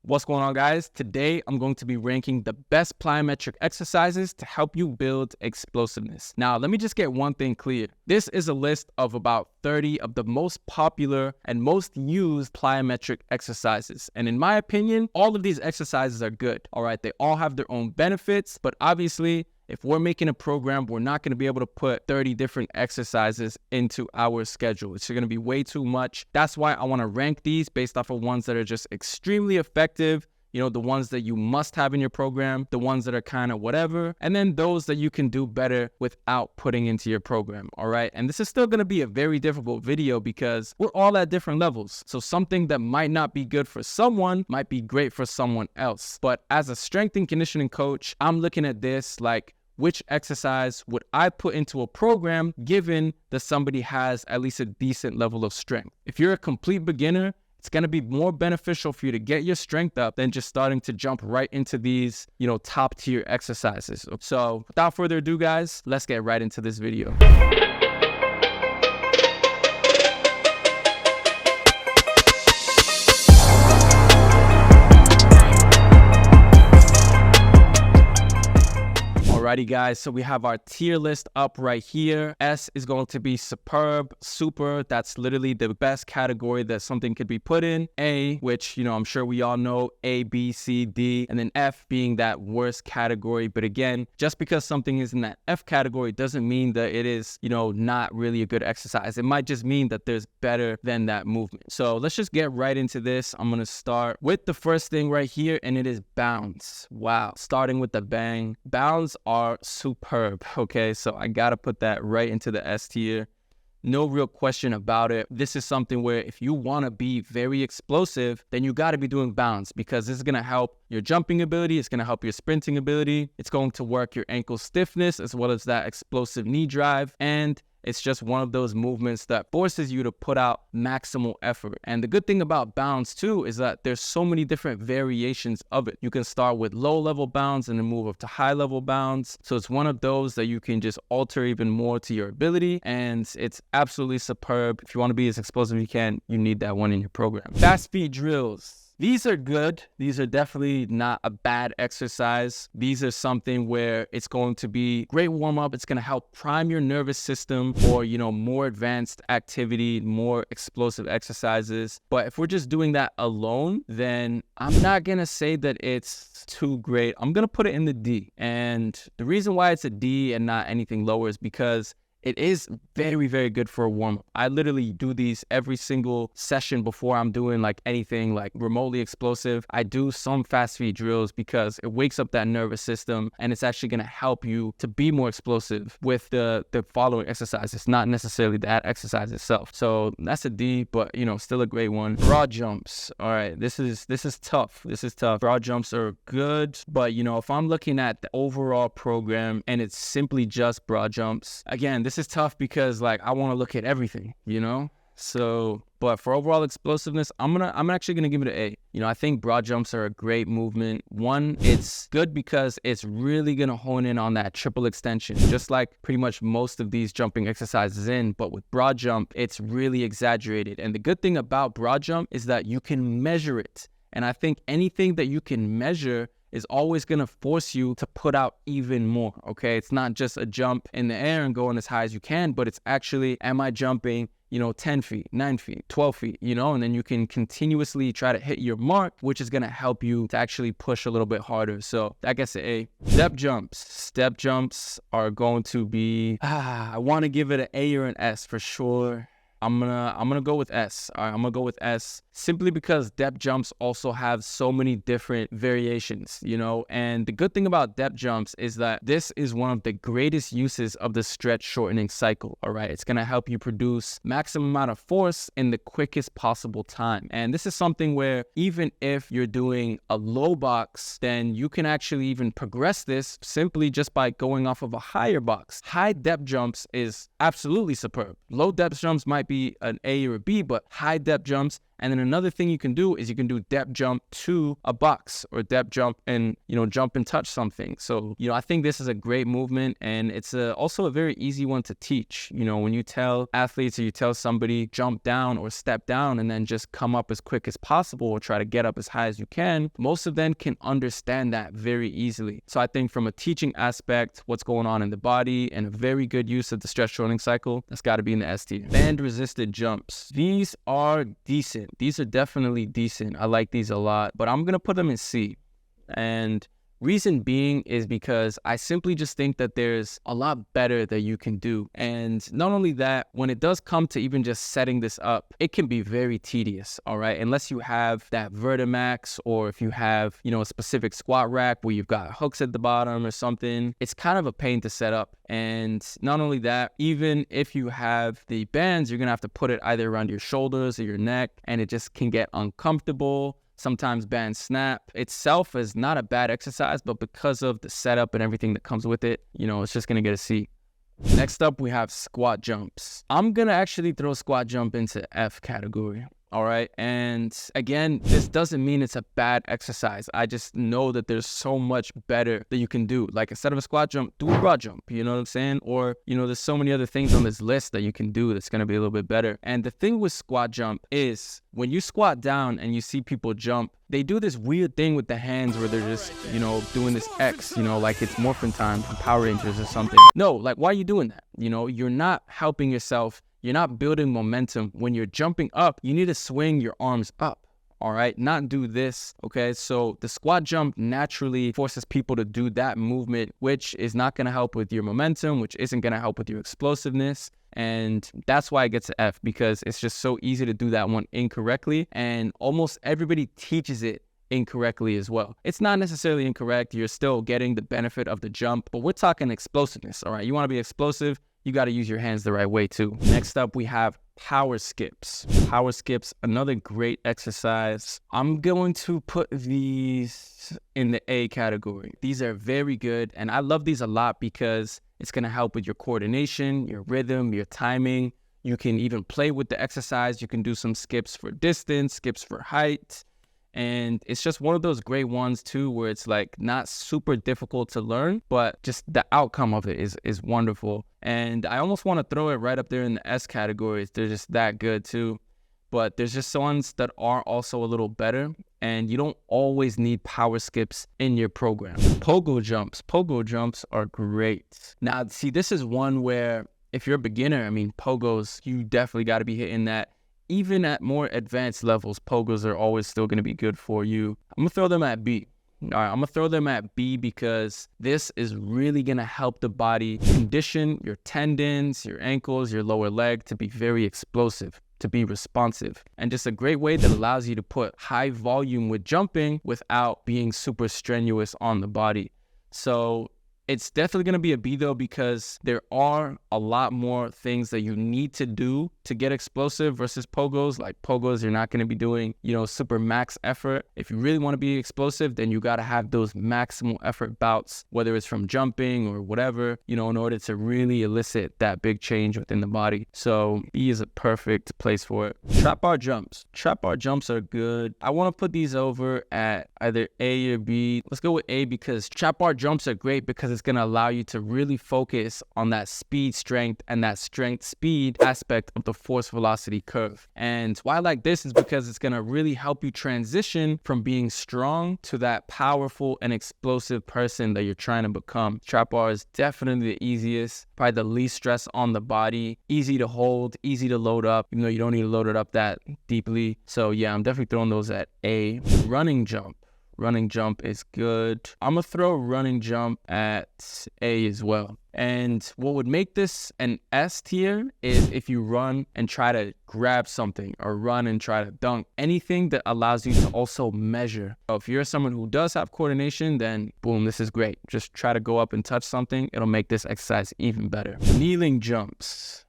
What's going on, guys? Today, I'm going to be ranking the best plyometric exercises to help you build explosiveness. Now, let me just get one thing clear. This is a list of about 30 of the most popular and most used plyometric exercises. And in my opinion, all of these exercises are good. All right, they all have their own benefits, but obviously, if we're making a program, we're not going to be able to put 30 different exercises into our schedule. It's going to be way too much. That's why I want to rank these based off of ones that are just extremely effective, the ones that you must have in your program, the ones that are kind of whatever, and then those that you can do better without putting into your program, all right? And this is still going to be a very difficult video because we're all at different levels. So something that might not be good for someone might be great for someone else. But as a strength and conditioning coach, I'm looking at this like, which exercise would I put into a program given that somebody has at least a decent level of strength? If you're a complete beginner, it's going to be more beneficial for you to get your strength up than just starting to jump right into these, top tier exercises. So without further ado, guys, let's get right into this video. Alrighty, guys, so we have our tier list up right here. S is going to be superb, super. That's literally the best category that something could be put in. A, which, I'm sure we all know, A, B, C, D, and then F being that worst category. But again, just because something is in that F category doesn't mean that it is, not really a good exercise. It might just mean that there's better than that movement. So let's just get right into this. I'm going to start with the first thing right here, and it is bounds. Wow. Starting with the bang. Bounds are superb. Okay, so I gotta put that right into the S tier. No real question about it. This is something where if you want to be very explosive, then you got to be doing bounds because this is going to help your jumping ability. It's going to help your sprinting ability. It's going to work your ankle stiffness as well as that explosive knee drive. And it's just one of those movements that forces you to put out maximal effort. And the good thing about bounds too is that there's so many different variations of it. You can start with low level bounds and then move up to high level bounds. So it's one of those that you can just alter even more to your ability. And it's absolutely superb. If you want to be as explosive as you can, you need that one in your program. Fast feet drills. These are good. These are definitely not a bad exercise. These are something where it's going to be great warm-up. It's going to help prime your nervous system for, more advanced activity, more explosive exercises. But if we're just doing that alone, then I'm not going to say that it's too great. I'm going to put it in the D. And the reason why it's a D and not anything lower is because it is very, very good for a warm-up. I literally do these every single session before I'm doing like anything like remotely explosive. I do some fast feet drills because it wakes up that nervous system and it's actually going to help you to be more explosive with the following exercises, not necessarily that exercise itself. So that's a D, but still a great one. Broad jumps. All right, this is tough. This is tough. Broad jumps are good, but if I'm looking at the overall program and it's simply just broad jumps, again, this is tough because I want to look at everything, So, but for overall explosiveness, I'm actually gonna give it an A. I think broad jumps are a great movement. One, it's good because it's really gonna hone in on that triple extension, just like pretty much most of these jumping exercises but with broad jump, it's really exaggerated. And the good thing about broad jump is that you can measure it. And I think anything that you can measure is always going to force you to put out even more, okay? It's not just a jump in the air and going as high as you can, but it's actually, am I jumping, 10 feet, 9 feet, 12 feet, and then you can continuously try to hit your mark, which is going to help you to actually push a little bit harder. So that gets an A. Step jumps. Step jumps are going to be, I want to give it an A or an S for sure. I'm gonna go with S. All right, I'm gonna go with S simply because depth jumps also have so many different variations, and the good thing about depth jumps is that this is one of the greatest uses of the stretch shortening cycle. All right, it's gonna help you produce maximum amount of force in the quickest possible time. And this is something where even if you're doing a low box, then you can actually even progress this simply just by going off of a higher box. High depth jumps is absolutely superb. Low depth jumps might be an A or a B, but high depth jumps And then another thing you can do is you can do depth jump to a box, or depth jump and, jump and touch something. So, I think this is a great movement, and it's also a very easy one to teach. When you tell athletes, or you tell somebody jump down or step down and then just come up as quick as possible, or try to get up as high as you can, most of them can understand that very easily. So I think from a teaching aspect, what's going on in the body, and a very good use of the stretch shortening cycle, that's got to be in the S tier. Band resisted jumps. These are decent. These are definitely decent. I like these a lot, but I'm going to put them in C. And reason being is because I simply just think that there's a lot better that you can do. And not only that, when it does come to even just setting this up, it can be very tedious, all right? Unless you have that Vertimax, or if you have, a specific squat rack where you've got hooks at the bottom or something, it's kind of a pain to set up. And not only that, even if you have the bands, you're gonna have to put it either around your shoulders or your neck, and it just can get uncomfortable. Sometimes bands snap. Itself is not a bad exercise, but because of the setup and everything that comes with it, it's just going to get a C. Next up, we have squat jumps. I'm going to actually throw squat jump into F category. All right. And again, this doesn't mean it's a bad exercise. I just know that there's so much better that you can do. Like, instead of a squat jump, do a broad jump. You know what I'm saying? Or, there's so many other things on this list that you can do that's going to be a little bit better. And the thing with squat jump is when you squat down and you see people jump, they do this weird thing with the hands where they're just, doing this X, like it's Morphin Time from Power Rangers or something. No, like, why are you doing that? You're not helping yourself. You're not building momentum. When you're jumping up, you need to swing your arms up, all right? Not do this, okay? So the squat jump naturally forces people to do that movement, which is not gonna help with your momentum, which isn't gonna help with your explosiveness. And that's why it gets an F, because it's just so easy to do that one incorrectly. And almost everybody teaches it incorrectly as well. It's not necessarily incorrect. You're still getting the benefit of the jump, but we're talking explosiveness, all right? You wanna be explosive, you got to use your hands the right way too. Next up, we have power skips. Power skips, another great exercise. I'm going to put these in the A category. These are very good, and I love these a lot because it's going to help with your coordination, your rhythm, your timing. You can even play with the exercise. You can do some skips for distance, skips for height. And it's just one of those great ones too, where it's like not super difficult to learn, but just the outcome of it is wonderful. And I almost want to throw it right up there in the S categories. They're just that good too. But there's just ones that are also a little better, and you don't always need power skips in your program. Pogo jumps. Pogo jumps are great. Now, see, this is one where if you're a beginner, pogos, you definitely got to be hitting that. Even at more advanced levels, pogos are always still going to be good for you. I'm going to throw them at B. All right, I'm going to throw them at B because this is really going to help the body condition your tendons, your ankles, your lower leg to be very explosive, to be responsive. And just a great way that allows you to put high volume with jumping without being super strenuous on the body. So it's definitely going to be a B though, because there are a lot more things that you need to do to get explosive versus pogos. Like pogos, you're not going to be doing, super max effort. If you really want to be explosive, then you got to have those maximal effort bouts, whether it's from jumping or whatever, in order to really elicit that big change within the body. So B is a perfect place for it. Trap bar jumps. Trap bar jumps are good. I want to put these over at either A or B. Let's go with A because trap bar jumps are great because it's going to allow you to really focus on that speed strength and that strength speed aspect of the force velocity curve. And why I like this is because it's going to really help you transition from being strong to that powerful and explosive person that you're trying to become. Trap bar is definitely the easiest, probably the least stress on the body, easy to hold, easy to load up, even though you don't need to load it up that deeply. So yeah, I'm definitely throwing those at A. Running jump. Running jump is good. I'm going to throw running jump at A as well. And what would make this an S tier is if you run and try to grab something or run and try to dunk. Anything that allows you to also measure. So if you're someone who does have coordination, then boom, this is great. Just try to go up and touch something. It'll make this exercise even better. Kneeling jumps.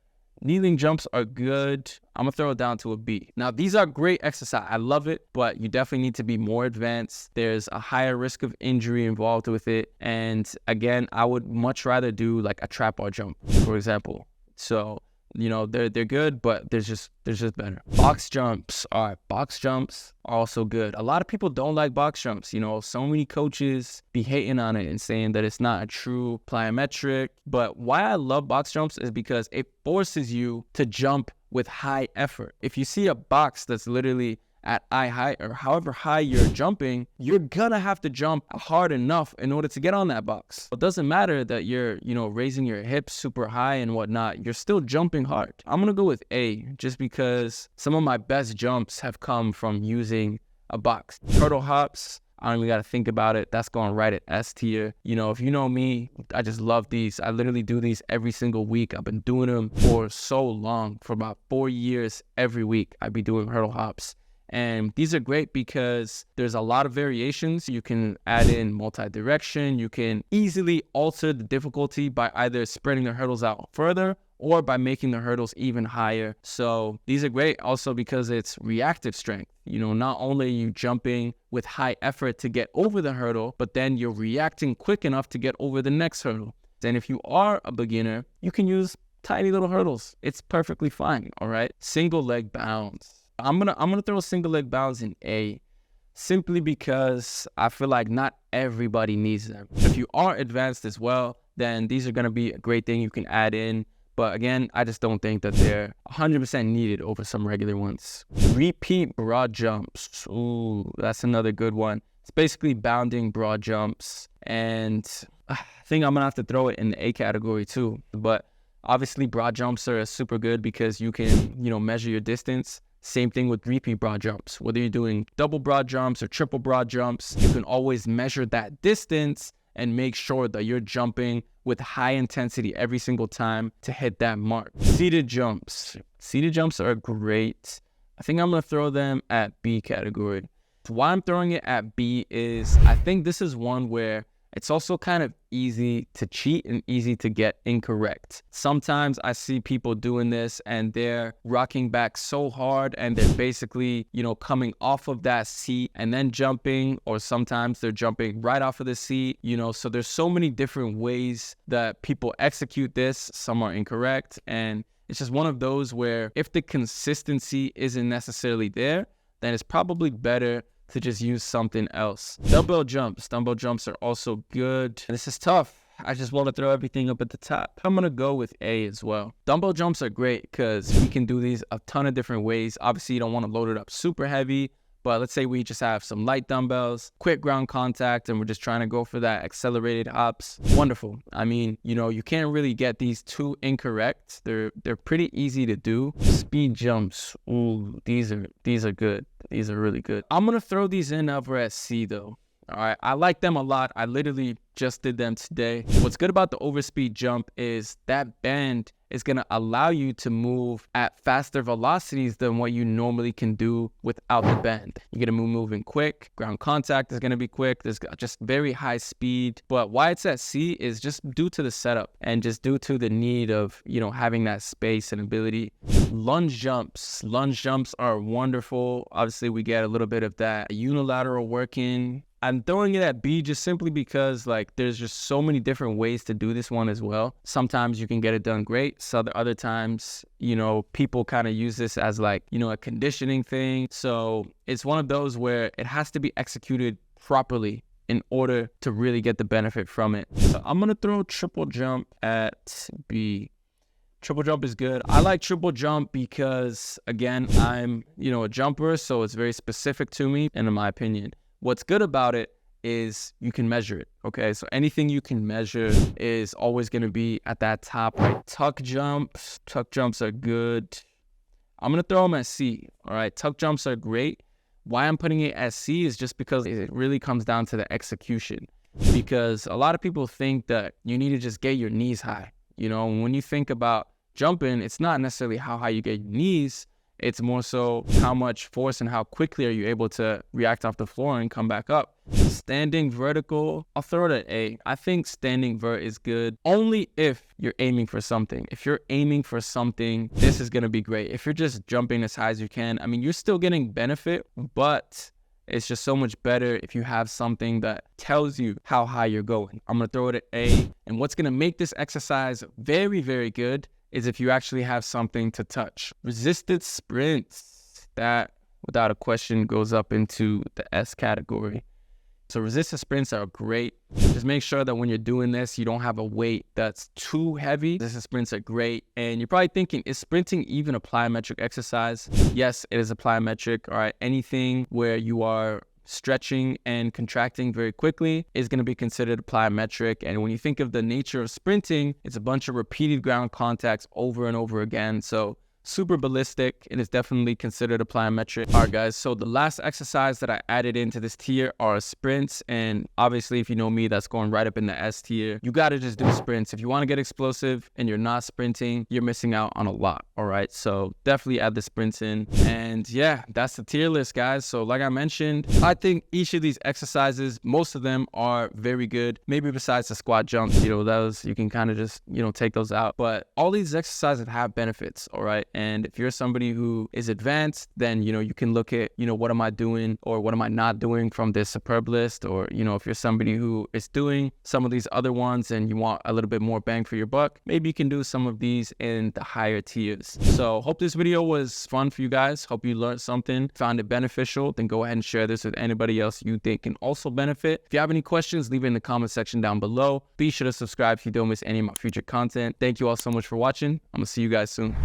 Kneeling jumps are good. I'm going to throw it down to a B. Now, these are great exercise. I love it, but you definitely need to be more advanced. There's a higher risk of injury involved with it. And again, I would much rather do like a trap bar jump, for example. So You know, they're good, but there's just better. Box jumps. All right, box jumps are also good. A lot of people don't like box jumps. You know, so many coaches be hating on it and saying that it's not a true plyometric. But why I love box jumps is because it forces you to jump with high effort. If you see a box that's literally at eye height or however high you're jumping, you're gonna have to jump hard enough in order to get on that box. It doesn't matter that you're, you know, raising your hips super high and whatnot, you're still jumping hard. I'm gonna go with A, just because some of my best jumps have come from using a box. Turtle hops, I don't even got to think about it. That's going right at S tier. You know, if you know me, I just love these. I literally do these every single week. I've been doing them for so long, for about 4 years. Every week I'd be doing hurdle hops. And these are great because there's a lot of variations. You can add in multi-direction. You can easily alter the difficulty by either spreading the hurdles out further or by making the hurdles even higher. So these are great also because it's reactive strength. You know, not only are you jumping with high effort to get over the hurdle, but then you're reacting quick enough to get over the next hurdle. And if you are a beginner, you can use tiny little hurdles. It's perfectly fine, all right? Single leg bounds. I'm gonna throw a single leg bounds in A, simply because I feel like not everybody needs them. If you are advanced as well, then these are gonna be a great thing you can add in. But again, I just don't think that they're 100% needed over some regular ones. Repeat broad jumps. Ooh, that's another good one. It's basically bounding broad jumps. And I think I'm gonna have to throw it in the A category too. But obviously broad jumps are super good because you can, you know, measure your distance. Same thing with repeat broad jumps. Whether you're doing double broad jumps or triple broad jumps, you can always measure that distance and make sure that you're jumping with high intensity every single time to hit that mark. Seated jumps. Seated jumps are great. I think I'm gonna throw them at B category. Why I'm throwing it at B is I think this is one where it's also kind of easy to cheat and easy to get incorrect. Sometimes I see people doing this and they're rocking back so hard and they're basically, you know, coming off of that seat and then jumping, or sometimes they're jumping right off of the seat, you know, so there's so many different ways that people execute this. Some are incorrect, and it's just one of those where if the consistency isn't necessarily there, then it's probably better to just use something else. Dumbbell jumps. Dumbbell jumps are also good. This is tough. I just want to throw everything up at the top. I'm going to go with A as well. Dumbbell jumps are great because we can do these a ton of different ways. Obviously, you don't want to load it up super heavy, but let's say we just have some light dumbbells, quick ground contact, and we're just trying to go for that accelerated hops. Wonderful. I mean, you know, you can't really get these too incorrect. They're pretty easy to do. Speed jumps. Ooh, these are good. These are really good. I'm going to throw these in over at C though. All right, I like them a lot. I literally just did them today. What's good about the overspeed jump is that bend is going to allow you to move at faster velocities than what you normally can do without the bend. You're going to move moving quick. Ground contact is going to be quick. There's just very high speed. But why it's at C is just due to the setup and just due to the need of, you know, having that space and ability. Lunge jumps. Lunge jumps are wonderful. Obviously, we get a little bit of that unilateral work in. I'm throwing it at B just simply because, like, there's just so many different ways to do this one as well. Sometimes you can get it done great. So other times, you know, people kind of use this as like, you know, a conditioning thing. So it's one of those where it has to be executed properly in order to really get the benefit from it. So I'm going to throw triple jump at B. Triple jump is good. I like triple jump because, again, I'm, you know, a jumper, so it's very specific to me and in my opinion. What's good about it is you can measure it, okay? So anything you can measure is always going to be at that top, right? Tuck jumps are good. I'm going to throw them at C, all right? Tuck jumps are great. Why I'm putting it at C is just because it really comes down to the execution, because a lot of people think that you need to just get your knees high. You know, when you think about jumping, it's not necessarily how high you get your knees. It's more so how much force and how quickly are you able to react off the floor and come back up. Standing vertical, I'll throw it at A. I think standing vert is good only if you're aiming for something. If you're aiming for something, this is going to be great. If you're just jumping as high as you can, I mean, you're still getting benefit, but it's just so much better if you have something that tells you how high you're going. I'm going to throw it at A. And what's going to make this exercise very, very good is if you actually have something to touch. Resisted sprints, that without a question goes up into the S category. So resisted sprints are great. Just make sure that when you're doing this, you don't have a weight that's too heavy. Resisted sprints are great. And you're probably thinking, is sprinting even a plyometric exercise? Yes, it is a plyometric. All right, anything where you are stretching and contracting very quickly is going to be considered a plyometric. And when you think of the nature of sprinting, it's a bunch of repeated ground contacts over and over again. So super ballistic. It is definitely considered a plyometric. All right, guys. So the last exercise that I added into this tier are sprints. And obviously, if you know me, that's going right up in the S tier. You got to just do sprints. If you want to get explosive and you're not sprinting, you're missing out on a lot. All right. So definitely add the sprints in. And yeah, that's the tier list, guys. So like I mentioned, I think each of these exercises, most of them are very good. Maybe besides the squat jumps, those you can kind of just, take those out. But all these exercises have benefits. All right. And if you're somebody who is advanced, then, you can look at, what am I doing or what am I not doing from this superb list? Or, if you're somebody who is doing some of these other ones and you want a little bit more bang for your buck, maybe you can do some of these in the higher tiers. So hope this video was fun for you guys. Hope you learned something, found it beneficial. Then go ahead and share this with anybody else you think can also benefit. If you have any questions, leave it in the comment section down below. Be sure to subscribe so you don't miss any of my future content. Thank you all so much for watching. I'm gonna see you guys soon.